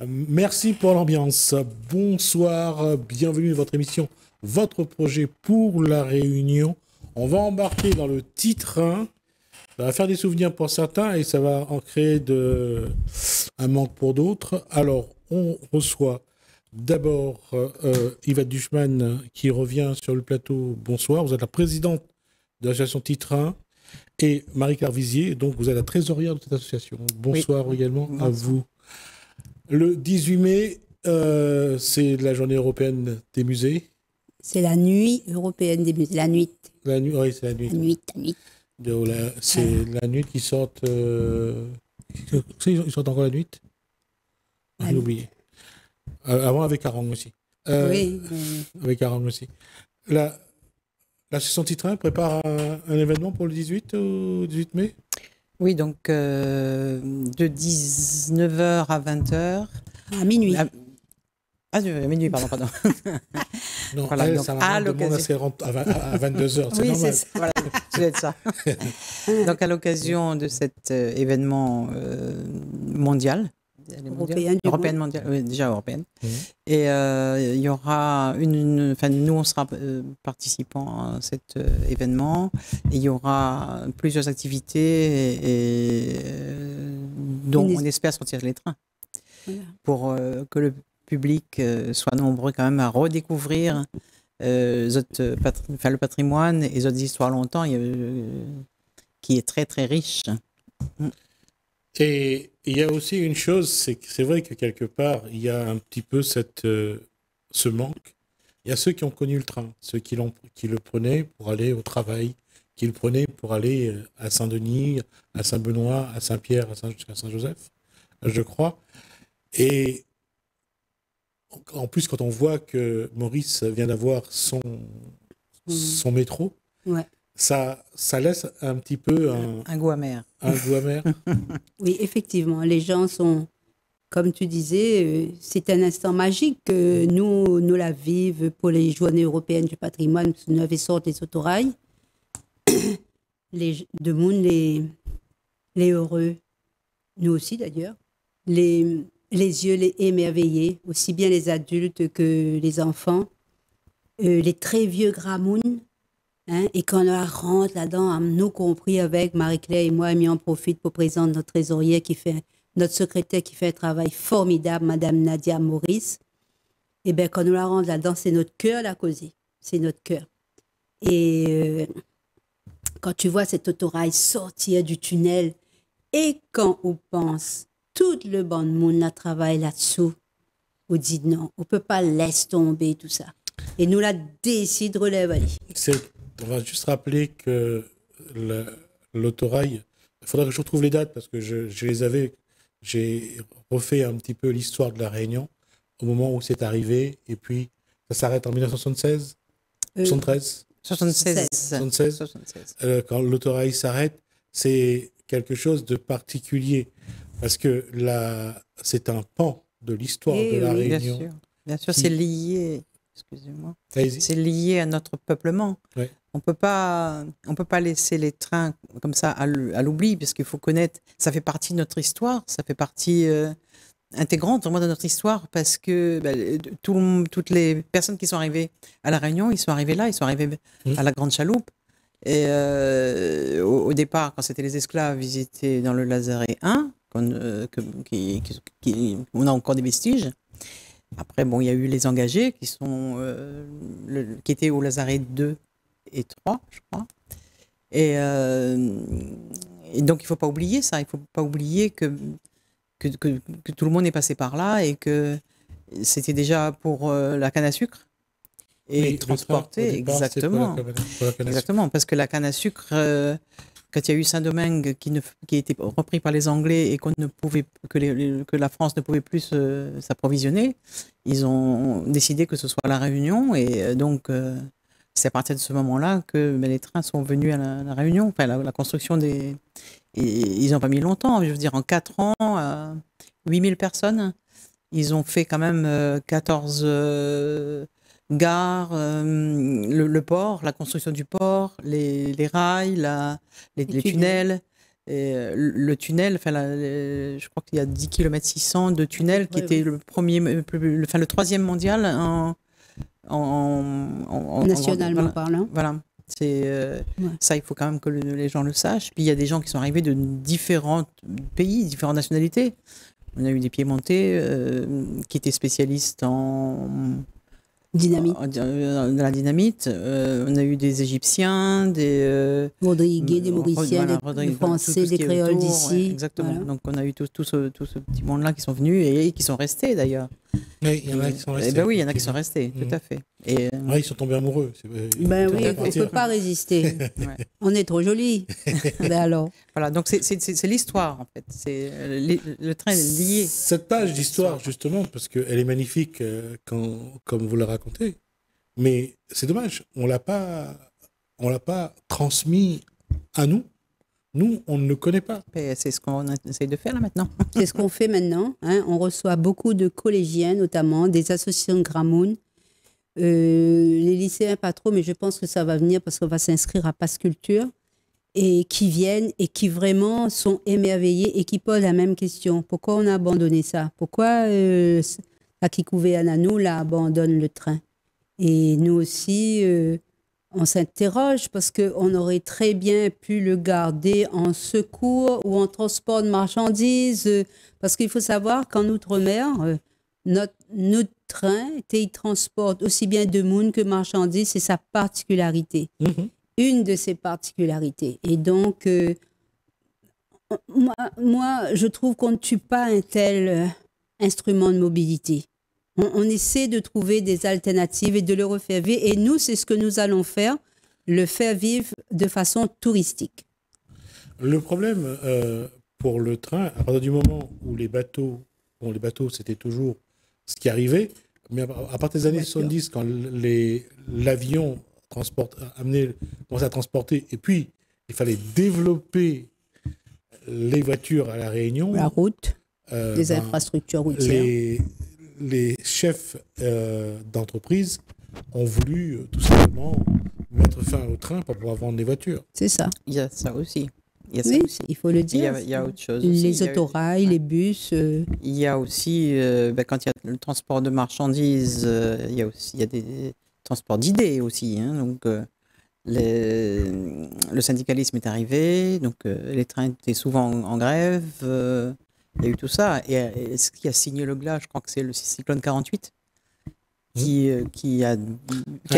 Merci pour l'ambiance. Bonsoir, bienvenue dans votre émission, votre projet pour la Réunion. On va embarquer dans le titre 1. Ça va faire des souvenirs pour certains et ça va en créer un manque pour d'autres. Alors, on reçoit d'abord Yvette Duchman qui revient sur le plateau. Bonsoir, vous êtes la présidente de l'association Titre 1 et Marie-Claire Vizier, donc vous êtes la trésorière de cette association. Bonsoir oui. Également bonsoir. À vous. Le 18 mai, c'est la journée européenne des musées. C'est la nuit européenne des musées, la nuit. Oui, c'est la nuit. La nuit. C'est la nuit qui sortent... Ils sortent encore la nuit. J'ai oublié. Avant avec Arang aussi. Oui. Avec Arang aussi. L'association Titre 1 prépare un événement pour le 18 ou 18 mai. Oui, donc de 19h à 20h. À minuit. À minuit, pardon. Non, voilà, elle, donc, ça à l'occasion. À 22h, c'est oui, normal. C'est voilà, ça. Donc, à l'occasion de cet événement mondial, européenne mondiale, oui, déjà européenne. Mmh. Et il y aura nous on sera participants à cet événement. Et il y aura plusieurs activités dont on espère sortir les trains. Voilà. Pour que le public soit nombreux quand même à redécouvrir le patrimoine et les autres histoires longtemps qui est très très riche. Mmh. Et il y a aussi une chose, c'est vrai que quelque part, il y a un petit peu ce manque. Il y a ceux qui ont connu le train, ceux qui le prenaient pour aller au travail, qui le prenaient pour aller à Saint-Denis, à Saint-Benoît, à Saint-Pierre, à Saint-Joseph, je crois. Et en plus, quand on voit que Maurice vient d'avoir son métro, ouais. Ça laisse un petit peu un goût amer. Un goût amer. Oui, effectivement. Les gens sont, comme tu disais, c'est un instant magique que nous la vivons pour les journées européennes du patrimoine, parce que nous avons sorti les autorails. Les heureux, nous aussi d'ailleurs. Les yeux, les émerveillés, aussi bien les adultes que les enfants. Les très vieux gramounes. Et quand on rentre là-dedans, nous compris avec Marie-Claire et moi, et on en profite pour présenter notre trésorière notre secrétaire qui fait un travail formidable, Madame Nadia Maurice. Et bien, quand nous la rentrons là-dedans, c'est notre cœur la causer. C'est notre cœur. Et quand tu vois cet autorail sortir du tunnel, et quand on pense, toute le bon monde la travaille là-dessous, on dit non, on ne peut pas laisser tomber tout ça. Et nous la décide de relève. On va juste rappeler que l'autorail, il faudrait que je retrouve les dates parce que je les avais, j'ai refait un petit peu l'histoire de la Réunion au moment où c'est arrivé et puis ça s'arrête en 1976, 73 76. Quand l'autorail s'arrête, c'est quelque chose de particulier parce que c'est un pan de l'histoire de la Réunion. Bien sûr, c'est lié. Excusez-moi. C'est lié à notre peuplement. Ouais. On peut pas laisser les trains comme ça à l'oubli, parce qu'il faut connaître. Ça fait partie de notre histoire, ça fait partie intégrante de notre histoire, parce que toutes les personnes qui sont arrivées à La Réunion, ils sont arrivés à la Grande Chaloupe. Et au départ, quand c'était les esclaves, ils étaient dans le Lazaret 1, on a encore des vestiges. Après, il y a eu les engagés qui étaient au Lazaret 2 et 3, je crois. Et donc, il ne faut pas oublier ça. Il ne faut pas oublier que tout le monde est passé par là et que c'était déjà pour la canne à sucre. Et transporter, exactement. Exactement, parce que la canne à sucre... quand il y a eu Saint-Domingue qui a été repris par les Anglais et que la France ne pouvait plus s'approvisionner, ils ont décidé que ce soit la Réunion. Et donc, c'est à partir de ce moment-là que les trains sont venus à la Réunion. Enfin, la construction des... Et ils n'ont pas mis longtemps. Je veux dire, en 4 ans, 8000 personnes. Ils ont fait quand même 14... gares, le port, la construction du port, les rails, les tunnels, Et le tunnel, je crois qu'il y a 10 km 600 de tunnel qui était le troisième mondial nationalement parlant. Voilà. Ça, il faut quand même que les gens le sachent. Puis il y a des gens qui sont arrivés de différents pays, différentes nationalités. On a eu des Piémontais qui étaient spécialistes en dynamite. De la dynamite. On a eu des Égyptiens, des Rodriguais, des Mauriciens, des Français, des Créoles d'ici. Exactement. Voilà. Donc on a eu tout ce petit monde-là qui sont venus et qui sont restés d'ailleurs. Oui, il y en a qui sont restés. Oui, il y en a qui sont restés, tout à fait. Et ils sont tombés amoureux. Oui, on ne peut pas résister. On est trop jolis. Alors. Voilà, donc c'est l'histoire en fait. Le train est lié. Cette page d'histoire, justement, parce qu'elle est magnifique comme vous la racontez, mais c'est dommage, on l'a pas transmis à nous. Nous, on ne le connaît pas. C'est ce qu'on essaie de faire là maintenant. C'est ce qu'on fait maintenant. Hein. On reçoit beaucoup de collégiens, notamment des associations de Gramoun. Les lycéens, pas trop, mais je pense que ça va venir parce qu'on va s'inscrire à Passe Culture. Et qui viennent et qui vraiment sont émerveillés et qui posent la même question. Pourquoi on a abandonné ça? Pourquoi Akikouvé Ananou là abandonne le train? Et nous aussi... on s'interroge parce qu'on aurait très bien pu le garder en secours ou en transport de marchandises. Parce qu'il faut savoir qu'en Outre-mer, notre train, il transporte aussi bien de monde que marchandises. C'est sa particularité. Mm-hmm. Une de ses particularités. Et donc, moi, je trouve qu'on ne tue pas un tel instrument de mobilité. On essaie de trouver des alternatives et de le refaire vivre. Et nous, c'est ce que nous allons faire, le faire vivre de façon touristique. Le problème pour le train, à partir du moment où les bateaux, c'était toujours ce qui arrivait, mais à partir des années 70, quand l'avion commençait à transporter, et puis il fallait développer les voitures à La Réunion. La route, les infrastructures routières. Les chefs d'entreprise ont voulu tout simplement mettre fin au train pour pouvoir vendre des voitures. C'est ça. Il y a ça aussi. Il faut le dire. Il y a autre chose aussi. Les autorails, les bus. Il y a aussi, quand il y a le transport de marchandises, il y a des transports d'idées aussi. Hein, donc, le syndicalisme est arrivé, donc les trains étaient souvent en grève. Il y a eu tout ça. Et ce qui a signé le glas, je crois que c'est le cyclone 48, qui a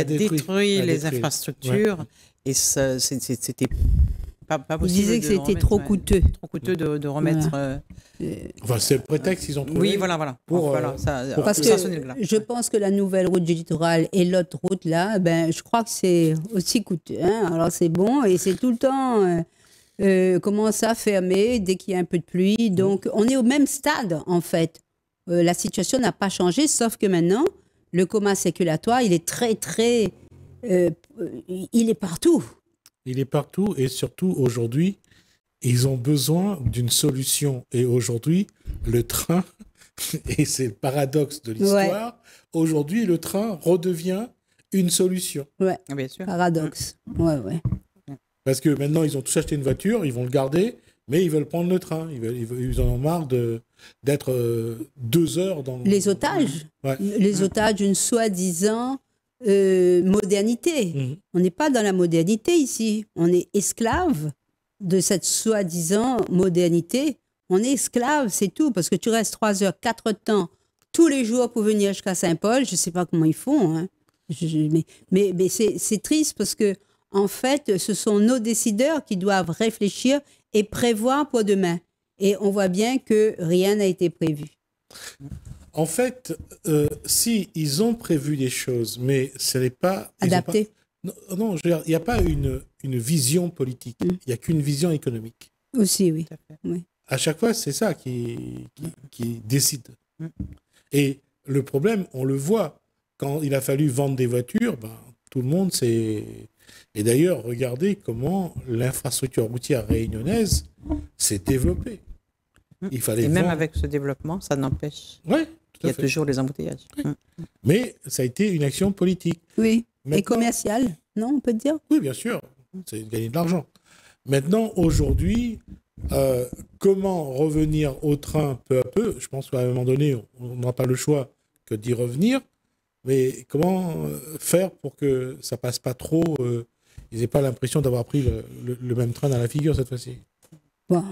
détruit les infrastructures. Ouais. Et ça, c'était pas possible. Ils disaient que c'était trop coûteux. Trop coûteux de remettre. Voilà. Enfin, c'est le prétexte qu'ils ont trouvé. Oui, voilà. Parce que je pense que la nouvelle route du littoral et l'autre route là, je crois que c'est aussi coûteux. Hein. Alors c'est bon et c'est tout le temps. Commence à fermer dès qu'il y a un peu de pluie. Donc, on est au même stade, en fait. La situation n'a pas changé, sauf que maintenant, le coma circulatoire, il est très, très... il est partout. Il est partout et surtout, aujourd'hui, ils ont besoin d'une solution. Et aujourd'hui, le train, et c'est le paradoxe de l'histoire, aujourd'hui, le train redevient une solution. Ouais, bien sûr. Paradoxe. Ouais. Parce que maintenant, ils ont tous acheté une voiture, ils vont le garder, mais ils veulent prendre le train. Ils en ont marre d'être 2 heures dans... Les otages. Ouais. Les otages d'une soi-disant modernité. Mm-hmm. On n'est pas dans la modernité ici. On est esclave de cette soi-disant modernité. On est esclave, c'est tout. Parce que tu restes 3 heures, 4 temps, tous les jours pour venir jusqu'à Saint-Paul. Je ne sais pas comment ils font. Hein. Mais c'est triste parce que en fait, ce sont nos décideurs qui doivent réfléchir et prévoir pour demain. Et on voit bien que rien n'a été prévu. En fait, si ils ont prévu des choses, mais ce n'est pas... Adapté. Non, je veux dire, il n'y a pas une vision politique. Il n'y a qu'une vision économique. Aussi, oui. À chaque fois, c'est ça qui décide. Et le problème, on le voit. Quand il a fallu vendre des voitures, tout le monde s'est... Et d'ailleurs, regardez comment l'infrastructure routière réunionnaise s'est développée. Il fallait même avec ce développement, ça n'empêche. Ouais, il y a toujours les embouteillages. Oui. Mais ça a été une action politique. Oui, et commerciale, non, on peut dire? Oui, bien sûr. C'est gagner de l'argent. Maintenant, aujourd'hui, comment revenir au train peu à peu. Je pense qu'à un moment donné, on n'aura pas le choix que d'y revenir. Mais comment faire pour que ça passe pas trop, ils n'aient pas l'impression d'avoir pris le même train dans la figure cette fois-ci? Bon,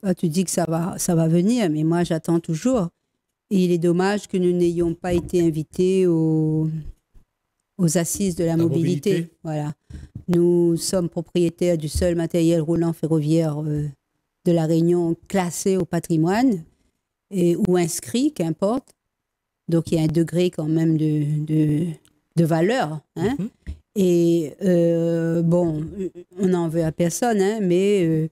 toi, tu dis que ça va venir, mais moi, j'attends toujours. Et il est dommage que nous n'ayons pas été invités aux assises de la mobilité. Voilà. Nous sommes propriétaires du seul matériel roulant ferroviaire de la Réunion classé au patrimoine ou inscrit, qu'importe. Donc, il y a un degré quand même de valeur. Hein? Mm-hmm. Et bon, on n'en veut à personne, hein, mais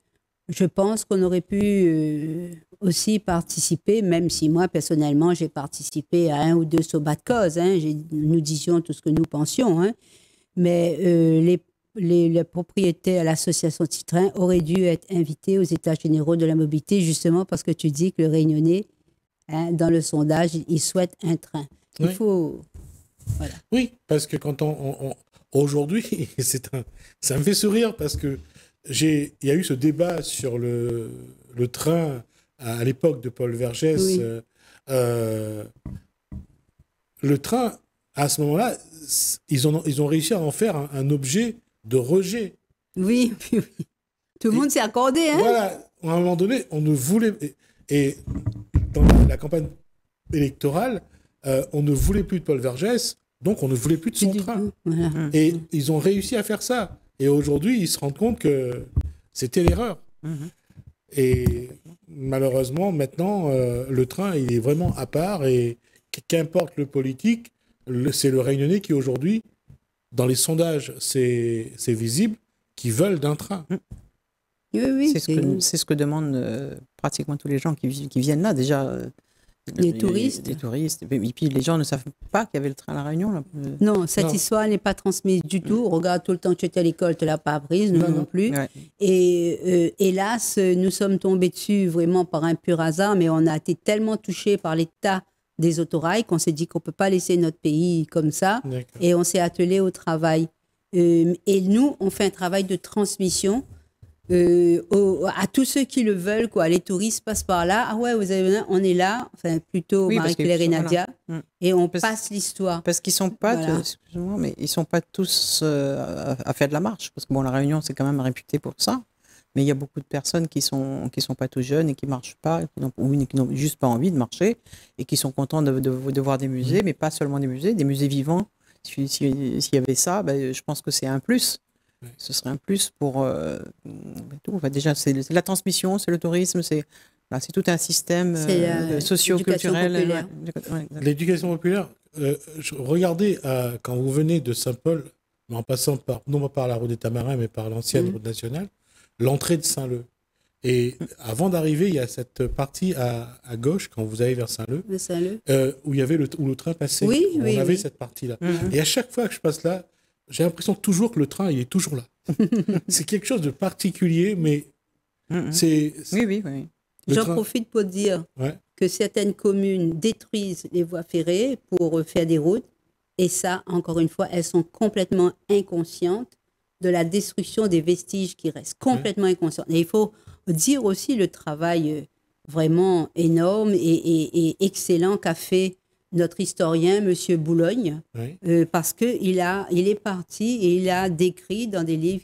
je pense qu'on aurait pu aussi participer, même si moi, personnellement, j'ai participé à 1 ou 2 sobat de cause. Hein, nous disions tout ce que nous pensions. Hein, mais les propriétaires à l'association Titrain auraient dû être invités aux États généraux de la mobilité, justement parce que tu dis que le Réunionnais, hein, dans le sondage, il souhaite un train. Il faut... Voilà. Oui, parce que quand aujourd'hui, ça me fait sourire parce que il y a eu ce débat sur le train à l'époque de Paul Vergès. Oui. Le train, à ce moment-là, ils ont réussi à en faire un objet de rejet. Oui. Tout le monde s'est accordé. Hein. Voilà, à un moment donné, on ne voulait... Et dans la campagne électorale, on ne voulait plus de Paul Vergès, donc on ne voulait plus de son train. Voilà. Et ils ont réussi à faire ça. Et aujourd'hui, ils se rendent compte que c'était l'erreur. Et malheureusement, maintenant, le train, il est vraiment à part. Et qu'importe le politique, c'est le Réunionnais qui, aujourd'hui, dans les sondages, c'est visible, qui veulent d'un train. Oui. C'est ce que demandent pratiquement tous les gens qui viennent là, déjà. Les touristes. Les touristes. Et puis les gens ne savent pas qu'il y avait le train à La Réunion. Là. Non, cette histoire n'est pas transmise du tout. Regarde, tout le temps que tu étais à l'école, tu ne l'as pas apprise, nous non plus. Ouais. Et hélas, nous sommes tombés dessus vraiment par un pur hasard, mais on a été tellement touchés par l'état des autorails qu'on s'est dit qu'on ne peut pas laisser notre pays comme ça. Et on s'est attelé au travail. Et nous, on fait un travail de transmission. À tous ceux qui le veulent, quoi. Les touristes passent par là. Ah ouais, on est là, enfin plutôt Marie-Claire et Nadia, et on passe l'histoire. Parce qu'ils sont pas, excusez-moi, mais ils sont pas tous à faire de la marche, parce que bon, la Réunion c'est quand même réputé pour ça. Mais il y a beaucoup de personnes qui sont pas tout jeunes et qui marchent pas, ou qui n'ont juste pas envie de marcher et qui sont contents de voir des musées, mais pas seulement des musées vivants. S'il y avait ça, je pense que c'est un plus. Ce serait un plus pour tout. Enfin, déjà, c'est la transmission, c'est le tourisme, c'est tout un système socio-culturel. L'éducation populaire, regardez, quand vous venez de Saint-Paul, en passant non pas par la route des Tamarins, mais par l'ancienne route nationale, l'entrée de Saint-Leu. Et avant d'arriver, il y a cette partie à gauche, quand vous allez vers Saint-Leu, où il y avait où le train passait. On avait cette partie-là. Et à chaque fois que je passe là, j'ai l'impression toujours que le train, il est toujours là. C'est quelque chose de particulier, mais c'est... Oui. J'en profite pour dire que certaines communes détruisent les voies ferrées pour faire des routes. Et ça, encore une fois, elles sont complètement inconscientes de la destruction des vestiges qui restent. Complètement inconscientes. Et il faut dire aussi le travail vraiment énorme et excellent qu'a fait notre historien, M. Boulogne, parce qu'il est parti et il a décrit dans des livres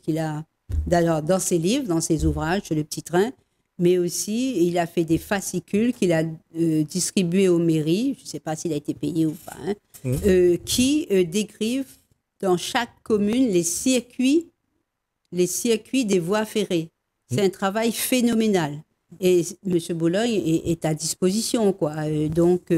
dans ses livres, dans ses ouvrages, Le Petit Train, mais aussi il a fait des fascicules qu'il a distribués aux mairies, je ne sais pas s'il a été payé ou pas, qui décrivent dans chaque commune les circuits des voies ferrées. C'est un travail phénoménal. Et M. Boulogne est à disposition, quoi. Donc,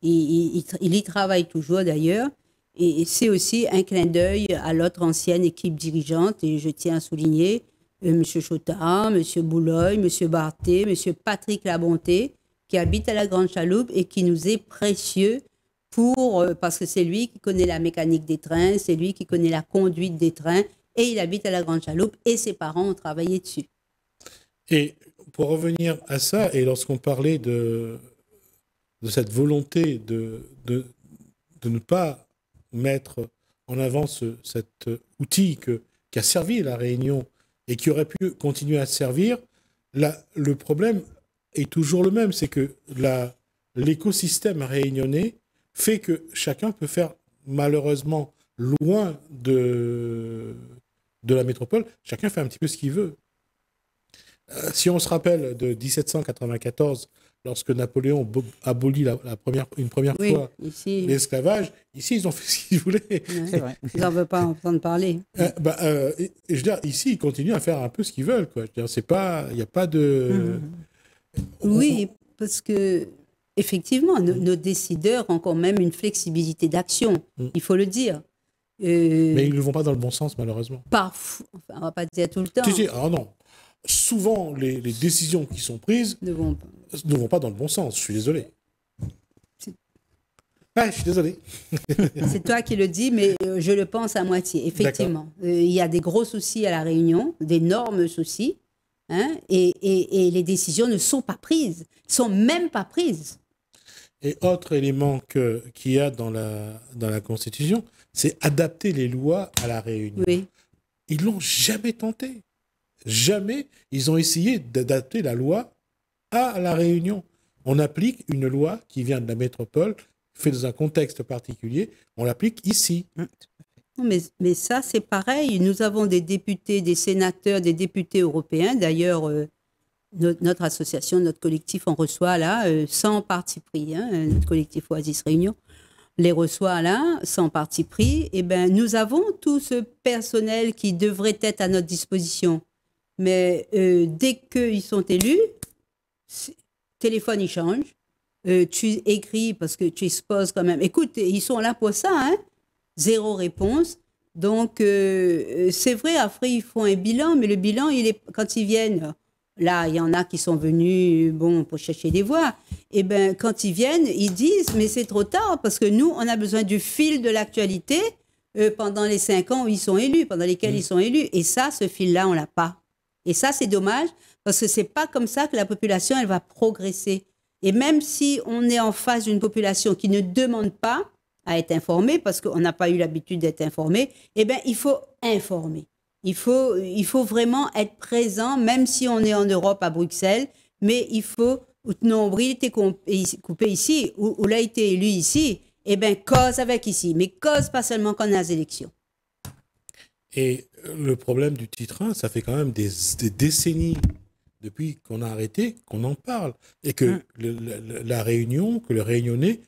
il y travaille toujours d'ailleurs, et c'est aussi un clin d'œil à l'autre ancienne équipe dirigeante, et je tiens à souligner M. Chotard, M. Boulogne, M. Barthé, M. Patrick Labonté, qui habite à la Grande Chaloupe et qui nous est précieux parce que c'est lui qui connaît la mécanique des trains, c'est lui qui connaît la conduite des trains, et il habite à la Grande Chaloupe, et ses parents ont travaillé dessus. Et pour revenir à ça, et lorsqu'on parlait de cette volonté de ne pas mettre en avant cet outil qui a servi la Réunion et qui aurait pu continuer à servir, le problème est toujours le même, c'est que l'écosystème réunionnais fait que chacun peut faire, malheureusement, loin de la métropole, chacun fait un petit peu ce qu'il veut. Si on se rappelle de 1794, lorsque Napoléon abolit une première fois l'esclavage, ici, ils ont fait ce qu'ils voulaient. C'est vrai. Ils n'en veulent pas entendre parler. Je veux dire, ici, ils continuent à faire un peu ce qu'ils veulent, quoi. Je veux dire, il n'y a pas de... Oui, parce que effectivement, nos décideurs ont quand même une flexibilité d'action, il faut le dire. Mais ils ne vont pas dans le bon sens, malheureusement. Parfois, enfin, on ne va pas dire tout le temps. Ah non. Souvent, les décisions qui sont prises ne vont pas dans le bon sens. Je suis désolé. Ouais, je suis désolé. C'est toi qui le dis, mais je le pense à moitié. Effectivement, il y a des gros soucis à La Réunion, d'énormes soucis, hein, et les décisions ne sont pas prises, ne sont même pas prises. Et autre élément qu'il y a dans la Constitution, c'est adapter les lois à La Réunion. Oui. Ils ne l'ont jamais tenté. Jamais ils ont essayé d'adapter la loi à La Réunion. On applique une loi qui vient de la métropole, fait dans un contexte particulier, on l'applique ici. Mais ça, c'est pareil. Nous avons des députés, des sénateurs, des députés européens. D'ailleurs, notre association, notre collectif en reçoit là, sans parti pris. Hein, notre collectif Oasis Réunion les reçoit là, sans parti pris. Eh ben, nous avons tout ce personnel qui devrait être à notre disposition. Mais dès qu'ils sont élus, téléphone, il change. Tu écris parce que tu exposes quand même. Écoute, ils sont là pour ça, hein? Zéro réponse. Donc, c'est vrai, après, ils font un bilan, mais le bilan, quand ils viennent, là, il y en a qui sont venus pour chercher des voix. Et bien, quand ils viennent, ils disent, mais c'est trop tard, parce que nous, on a besoin du fil de l'actualité pendant les 5 ans où ils sont élus, pendant lesquels ils sont élus. Et ça, ce fil-là, on ne l'a pas. Et ça, c'est dommage, parce que ce n'est pas comme ça que la population, elle va progresser. Et même si on est en face d'une population qui ne demande pas à être informée, parce qu'on n'a pas eu l'habitude d'être informé, eh bien, il faut informer. Il faut vraiment être présent, même si on est en Europe, à Bruxelles, mais il faut, nombril était coupé ici, ou l'a été élu ici, eh bien, cause avec ici, mais cause pas seulement quand on a les élections. Et le problème du titre 1, ça fait quand même des décennies depuis qu'on a arrêté, qu'on en parle. Et que la Réunion, que les Réunionnais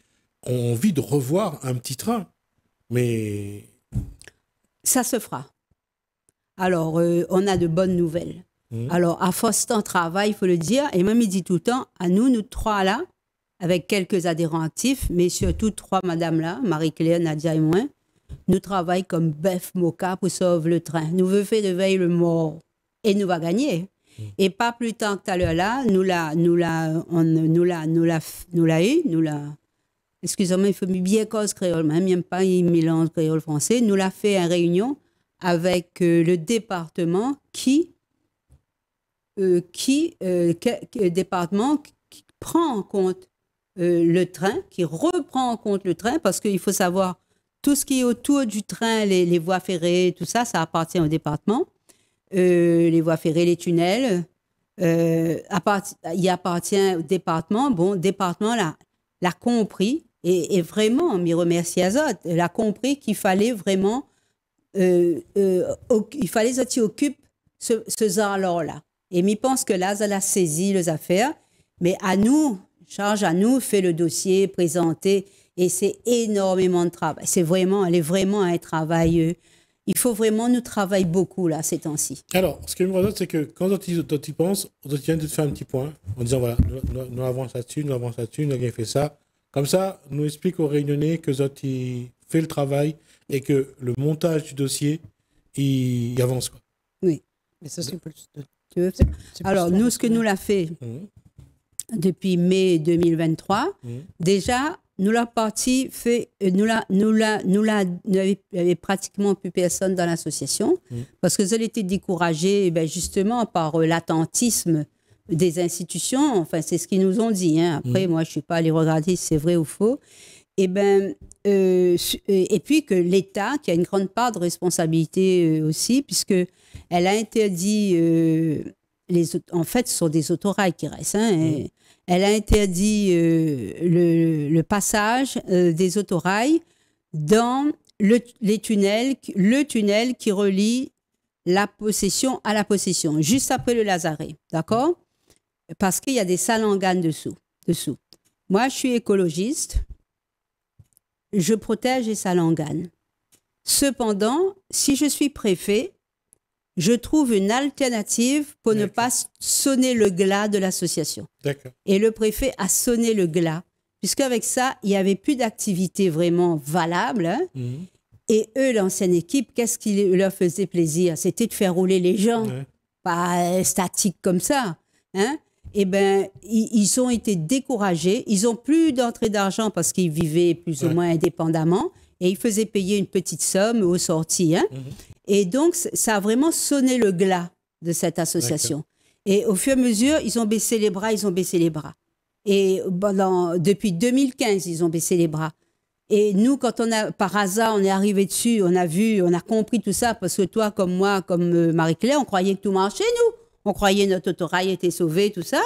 ont envie de revoir un petit train. Mais... ça se fera. Alors, on a de bonnes nouvelles. Alors, à Fostan travail, il faut le dire, et même il dit tout le temps, à nous trois là, avec quelques adhérents actifs, mais surtout 3 madames là, Marie-Claire, Nadia et moi, nous travaillons comme bœuf moka pour sauver le train. Nous veut faire de veille le mort. Et nous va gagner. Et pas plus tard que tout à l'heure là, excusez-moi, il faut bien cause créole, même pas un mélange créole français. Nous l'a fait en réunion avec le département qui prend en compte le train, qui reprend en compte le train, parce qu'il faut savoir tout ce qui est autour du train, les voies ferrées, tout ça, ça appartient au département. Les voies ferrées, les tunnels, il appartient au département. Bon, le département l'a compris, et vraiment, m'y remercie Azot, l'a compris qu'il fallait vraiment, il fallait que tu occupes ce genre-là. Et m'y pense que là, ça l'a saisi les affaires, mais à nous, charge à nous, fait le dossier, présenter, et c'est énormément de travail. Elle est vraiment un travail. Il faut vraiment nous travailler beaucoup, là, ces temps-ci. Alors, ce qui me rajoute, c'est que quand on y pense, on vient de faire un petit point en disant, voilà, nous avons là-dessus, nous avons là-dessus, nous avons fait ça. Comme ça, nous explique aux Réunionnais que Zoti fait le travail et que le montage du dossier, il avance, quoi. Oui. Mais ça, c'est plus... Alors, nous, ce que nous l'a fait depuis mai 2023, déjà... Nous la partie fait, nous avait pratiquement plus personne dans l'association parce que elle était découragée, justement par l'attentisme des institutions. Enfin, c'est ce qu'ils nous ont dit. Hein. Après, moi, je suis pas allée regarder si c'est vrai ou faux. Et puis que l'État, qui a une grande part de responsabilité aussi, puisque elle a interdit en fait, ce sont des autorails qui restent. Hein, elle a interdit le passage des autorails dans le tunnel qui relie la possession à la possession, juste après le Lazaret, d'accord? Parce qu'il y a des salanganes dessous. Moi, je suis écologiste, je protège les salanganes. Cependant, si je suis préfet, je trouve une alternative pour ne pas sonner le glas de l'association. D'accord. Et le préfet a sonné le glas, puisqu'avec ça, il n'y avait plus d'activité vraiment valable. Hein. Et eux, l'ancienne équipe, qu'est-ce qui leur faisait plaisir? C'était de faire rouler les gens, pas statiques comme ça. Hein. Eh bien, ils ont été découragés. Ils n'ont plus d'entrée d'argent parce qu'ils vivaient plus ou moins indépendamment. Et ils faisaient payer une petite somme aux sorties. Hein. Et donc, ça a vraiment sonné le glas de cette association. D'accord. Et au fur et à mesure, ils ont baissé les bras. Et depuis 2015, ils ont baissé les bras. Et nous, quand par hasard, on est arrivé dessus, on a compris tout ça, parce que toi, comme moi, comme Marie-Claire, on croyait que tout marchait, nous. On croyait que notre autorail était sauvé, tout ça.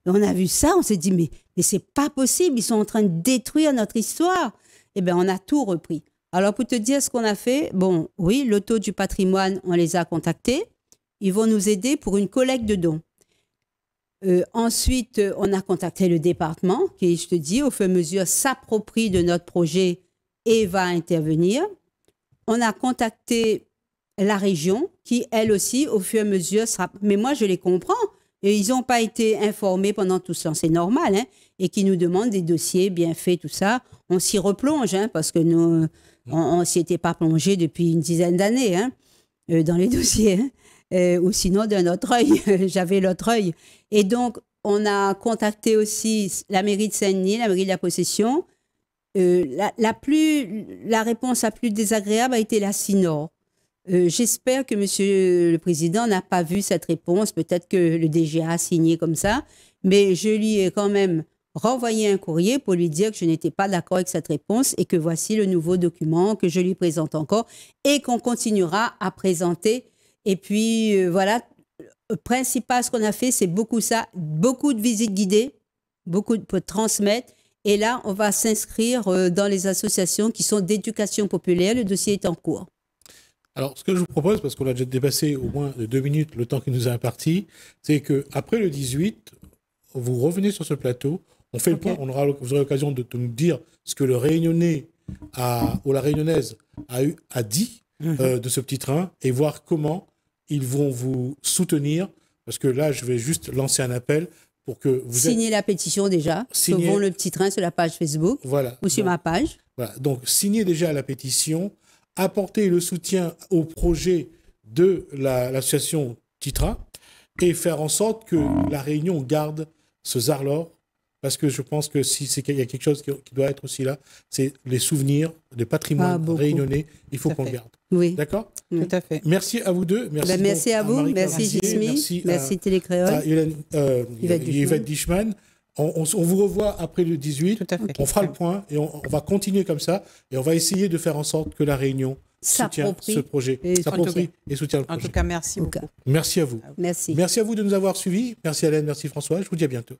Et on a vu ça, on s'est dit, mais c'est pas possible, ils sont en train de détruire notre histoire. Eh bien, on a tout repris. Alors, pour te dire ce qu'on a fait, bon, oui, l'auto du patrimoine, on les a contactés. Ils vont nous aider pour une collecte de dons. Ensuite, on a contacté le département qui, je te dis, au fur et à mesure, s'approprie de notre projet et va intervenir. On a contacté la région qui, elle aussi, au fur et à mesure, sera... Mais moi, je les comprends. Et ils n'ont pas été informés pendant tout ça, c'est normal, hein, et qui nous demandent des dossiers bien faits, tout ça. On s'y replonge, hein, parce que nous, on ne s'y était pas plongé depuis une dizaine d'années, hein, dans les dossiers. Hein. Ou sinon, d'un autre œil, j'avais l'autre œil. Et donc, on a contacté aussi la mairie de Saint-Denis, la mairie de la Possession. La réponse la plus désagréable a été la CINOR. J'espère que Monsieur le Président n'a pas vu cette réponse. Peut-être que le DGA a signé comme ça. Mais je lui ai quand même renvoyé un courrier pour lui dire que je n'étais pas d'accord avec cette réponse et que voici le nouveau document que je lui présente encore et qu'on continuera à présenter. Et puis, voilà, le principal, ce qu'on a fait, c'est beaucoup ça, beaucoup de visites guidées, beaucoup pour transmettre. Et là, on va s'inscrire dans les associations qui sont d'éducation populaire. Le dossier est en cours. Alors, ce que je vous propose, parce qu'on a déjà dépassé au moins de 2 minutes le temps qui nous est imparti, c'est qu'après le 18, vous revenez sur ce plateau, on fait le point, vous aurez l'occasion de nous dire ce que le Réunionnais ou la Réunionnaise a dit de ce petit train et voir comment ils vont vous soutenir. Parce que là, je vais juste lancer un appel pour que vous... Signez la pétition déjà, sauvons le petit train sur la page Facebook ou sur ma page. Voilà, donc signez déjà la pétition, apporter le soutien au projet de l'association Titra et faire en sorte que la Réunion garde ce Zarlor, parce que je pense que si il y a quelque chose qui doit être aussi là, c'est les souvenirs, le patrimoine réunionnais, il faut qu'on le garde. Oui. D'accord ? Tout à fait. Merci à vous deux. Merci à vous, merci Jismi, merci Télécréole. Yvette Dichman. On vous revoit après le 18, on fera le point et on va continuer comme ça et on va essayer de faire en sorte que la Réunion soutient ce projet, s'approprie et soutient le projet. En tout cas, merci beaucoup. Merci à vous. Merci. Merci à vous de nous avoir suivis. Merci Hélène, merci François. Je vous dis à bientôt.